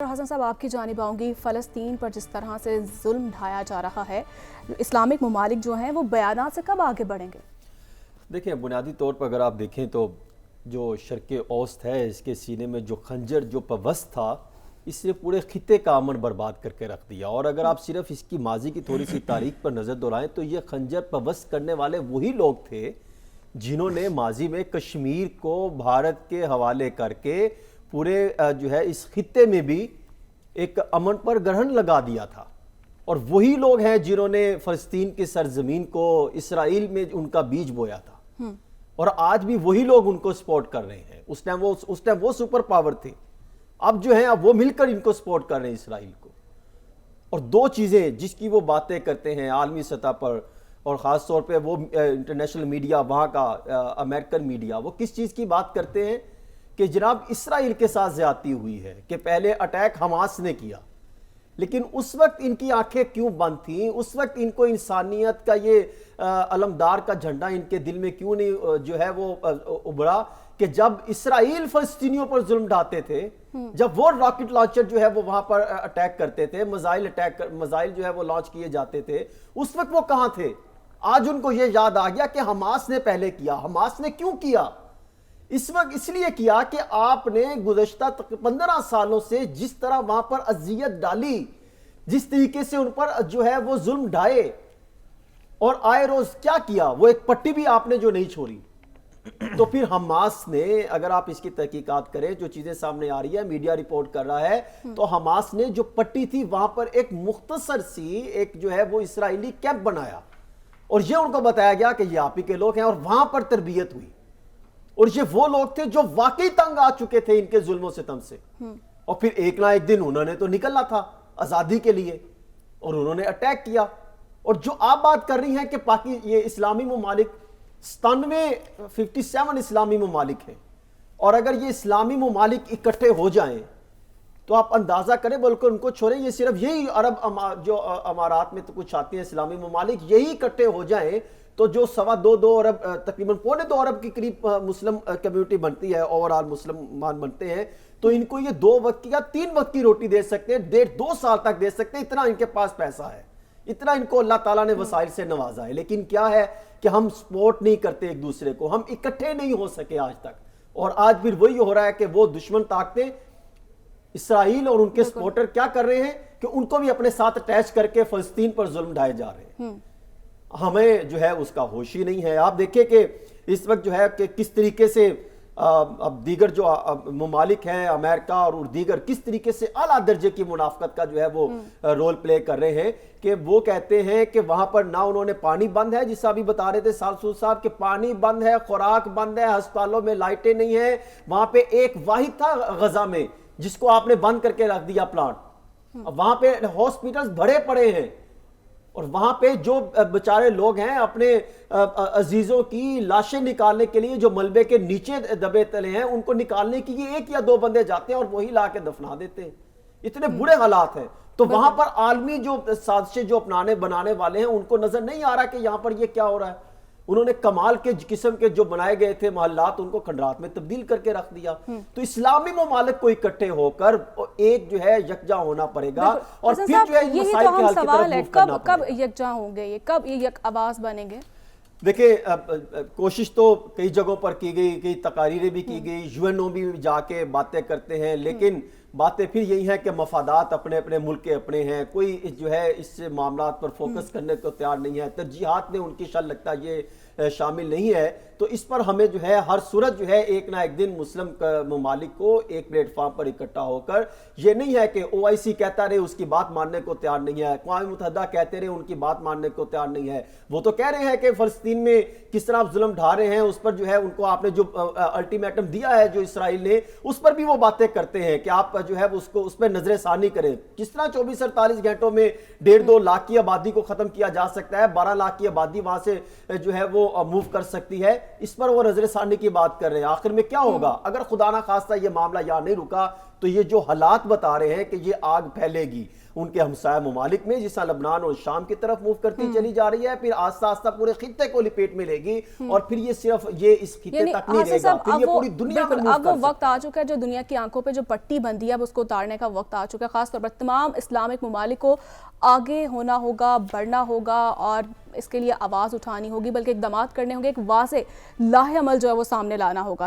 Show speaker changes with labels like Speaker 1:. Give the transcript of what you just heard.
Speaker 1: حسن صاحب آپ کی جانب آؤں گی، فلسطین پر جس طرح سے ظلم ڈھایا جا رہا ہے، اسلامک ممالک جو ہیں وہ بیانات سے کب آگے بڑھیں گے؟
Speaker 2: دیکھیں بنیادی طور پر اگر آپ دیکھیں تو جو شرق اوسط ہے اس کے سینے میں جو خنجر جو پوست تھا اس نے پورے خطے کا امن برباد کر کے رکھ دیا۔ اور اگر آپ صرف اس کی ماضی کی تھوڑی سی تاریخ پر نظر دورائیں تو یہ خنجر پوست کرنے والے وہی لوگ تھے جنہوں نے ماضی میں کشمیر کو بھارت کے حوالے کر کے پورے جو ہے اس خطے میں بھی ایک امن پر گرہن لگا دیا تھا، اور وہی لوگ ہیں جنہوں نے فلسطین کی سرزمین کو اسرائیل میں ان کا بیج بویا تھا، اور آج بھی وہی لوگ ان کو سپورٹ کر رہے ہیں۔ اس ٹائم وہ سپر پاور تھے، اب جو ہیں اب وہ مل کر ان کو سپورٹ کر رہے ہیں اسرائیل کو۔ اور دو چیزیں جس کی وہ باتیں کرتے ہیں عالمی سطح پر، اور خاص طور پہ وہ انٹرنیشنل میڈیا وہاں کا امریکن میڈیا، وہ کس چیز کی بات کرتے ہیں کہ جناب اسرائیل کے ساتھ زیادتی ہوئی ہے، کہ پہلے اٹیک حماس نے کیا، لیکن اس وقت ان کی آنکھیں کیوں بند تھیں؟ اس وقت ان کو انسانیت کا یہ علمدار کا جھنڈا ان کے دل میں کیوں نہیں جو ہے وہ ابھرا کہ جب اسرائیل فلسطینیوں پر ظلم ڈھاتے تھے، جب وہ راکٹ لانچر جو ہے وہ وہاں پر اٹیک کرتے تھے، میزائل جو ہے وہ لانچ کیے جاتے تھے، اس وقت وہ کہاں تھے؟ آج ان کو یہ یاد آ گیا کہ حماس نے پہلے کیا۔ حماس نے کیوں کیا؟ اس وقت اس لیے کیا کہ آپ نے گزشتہ 15 سالوں سے جس طرح وہاں پر اذیت ڈالی، جس طریقے سے ان پر جو ہے وہ ظلم ڈھائے، اور آئے روز کیا کیا، وہ ایک پٹی بھی آپ نے جو نہیں چھوڑی۔ تو پھر حماس نے، اگر آپ اس کی تحقیقات کریں، جو چیزیں سامنے آ رہی ہے، میڈیا رپورٹ کر رہا ہے، تو حماس نے جو پٹی تھی وہاں پر ایک مختصر سی ایک جو ہے وہ اسرائیلی کیمپ بنایا، اور یہ ان کو بتایا گیا کہ یہ آپ ہی کے لوگ ہیں، اور وہاں پر تربیت ہوئی۔ اور یہ وہ لوگ تھے جو واقعی تنگ آ چکے تھے ان کے ظلم و ستم سے، اور پھر ایک نہ ایک دن انہوں نے تو نکلنا تھا آزادی کے لیے، اور انہوں نے اٹیک کیا۔ اور جو آپ بات کر رہی ہیں کہ یہ اسلامی ممالک 57 اسلامی ممالک ہیں، اور اگر یہ اسلامی ممالک اکٹھے ہو جائیں تو آپ اندازہ کریں، بلکہ ان کو چھوڑیں، یہ صرف یہی عرب جو امارات میں تو کچھ آتے ہیں اسلامی ممالک، یہی اکٹھے ہو جائیں تو جو 2.25 ارب تقریباً 2.25 ارب کی قریب مسلم کمیونٹی بنتی ہے، اوورال مسلمان بنتے ہیں، تو ان کو یہ 2 وقت یا 3 وقت کی روٹی دے سکتے ہیں، 1.5-2 سال تک دے سکتے ہیں، اتنا ان کے پاس پیسہ ہے، اتنا ان کو اللہ تعالیٰ نے وسائل سے نوازا ہے۔ لیکن کیا ہے کہ ہم سپورٹ نہیں کرتے ایک دوسرے کو، ہم اکٹھے نہیں ہو سکے آج تک، اور آج پھر وہی ہو رہا ہے کہ وہ دشمن طاقتیں اسرائیل اور ان کے سپورٹر کیا کر رہے ہیں کہ ان کو بھی اپنے ساتھ اٹیچ کر کے فلسطین پر ظلم ڈھائے جا رہے ہیں۔ ہمیں جو ہے اس کا ہوش ہی نہیں ہے۔ آپ دیکھیں کہ اس وقت جو ہے کہ کس طریقے سے اب دیگر جو ممالک ہیں، امریکہ اور دیگر، کس طریقے سے اعلیٰ درجے کی منافقت کا جو ہے وہ رول پلے کر رہے ہیں، کہ وہ کہتے ہیں کہ وہاں پر نہ انہوں نے پانی بند ہے، جس ابھی بتا رہے تھے سالسود صاحب کہ پانی بند ہے، خوراک بند ہے، ہسپتالوں میں لائٹیں نہیں ہیں، وہاں پہ ایک واحد تھا غزہ میں جس کو آپ نے بند کر کے رکھ دیا پلانٹ، وہاں پہ ہاسپٹلز بھرے پڑے ہیں، اور وہاں پہ جو بیچارے لوگ ہیں اپنے عزیزوں کی لاشیں نکالنے کے لیے جو ملبے کے نیچے دبے تلے ہیں، ان کو نکالنے کے لیے 1 یا 2 بندے جاتے ہیں اور وہی لا کے دفنا دیتے ہیں۔ اتنے برے حالات ہیں۔ تو وہاں پر عالمی جو سازشیں جو بنانے والے ہیں ان کو نظر نہیں آ رہا کہ یہاں پر یہ کیا ہو رہا ہے۔ انہوں نے کمال کے قسم کے جو بنائے گئے تھے محلات، ان کو کھنڈرات میں تبدیل کر کے رکھ دیا۔ تو اسلامی ممالک کو اکٹھے ہو کر ایک جو ہے یکجا ہونا پڑے گا، اور پھر جو ہے
Speaker 1: یہی تو ہم سوال ہے، کب یکجا ہوں گے، یہ کب یہ یک آواز بنیں گے؟
Speaker 2: دیکھیں کوشش تو کئی جگہوں پر کی گئی، کئی تقاریریں بھی کی گئی، یو این او بھی جا کے باتیں کرتے ہیں، لیکن باتیں پھر یہی ہیں کہ مفادات اپنے اپنے ملک کے اپنے ہیں، کوئی جو ہے اس سے معاملات پر فوکس کرنے کو تیار نہیں ہے، ترجیحات میں ان کی شاید لگتا ہے یہ شامل نہیں ہے۔ تو اس پر ہمیں جو ہے ہر صورت جو ہے ایک نہ ایک دن مسلم ممالک کو ایک پلیٹ فارم پر اکٹھا ہو کر، یہ نہیں ہے کہ OIC کہتا رہے اس کی بات ماننے کو تیار نہیں ہے، اقوام متحدہ کہتے رہے ان کی بات ماننے کو تیار نہیں ہے، وہ تو کہہ رہے ہیں کہ فلسطین میں کس طرح آپ ظلم ڈھا رہے ہیں، اس پر جو ہے ان کو آپ نے جو الٹیمیٹم دیا ہے جو اسرائیل نے، اس پر بھی وہ باتیں کرتے ہیں کہ آپ جو ہے اس پہ نظر ثانی کریں۔ کس طرح 24-48 گھنٹوں میں 1.5-2 لاکھ کی آبادی کو ختم کیا جا سکتا ہے، 12 لاکھ کی آبادی وہاں سے جو ہے وہ موو کر سکتی ہے، اس پر وہ نظر ثانی کی بات کر رہے ہیں۔ آخر میں کیا ہوگا اگر خدا نہ خواستہ یہ معاملہ یہاں نہیں رکا تو یہ جو حالات بتا رہے ہیں کہ یہ آگ پھیلے گی ان کے ہمسایہ ممالک میں، جس طرح لبنان اور شام کی طرف موو کرتی چلی جا رہی ہے، پھر آہستہ آہستہ پورے خطے کو لپیٹ میں لے گی، اور پھر یہ صرف یہ اس خطے تک نہیں رہے گا، پھر یہ پوری دنیا میں موو
Speaker 1: اب
Speaker 2: کر
Speaker 1: وہ وقت آ چکا ہے جو دنیا کی آنکھوں پہ جو پٹی بندھی ہے اب اس کو اتارنے کا وقت آ چکا ہے. خاص طور پر تمام اسلامک ممالک کو آگے ہونا ہوگا، بڑھنا ہوگا اور اس کے لیے آواز اٹھانی ہوگی، بلکہ اقدامات کرنے ہوں گے، ایک واضح لاہ عمل جو ہے وہ سامنے لانا ہوگا.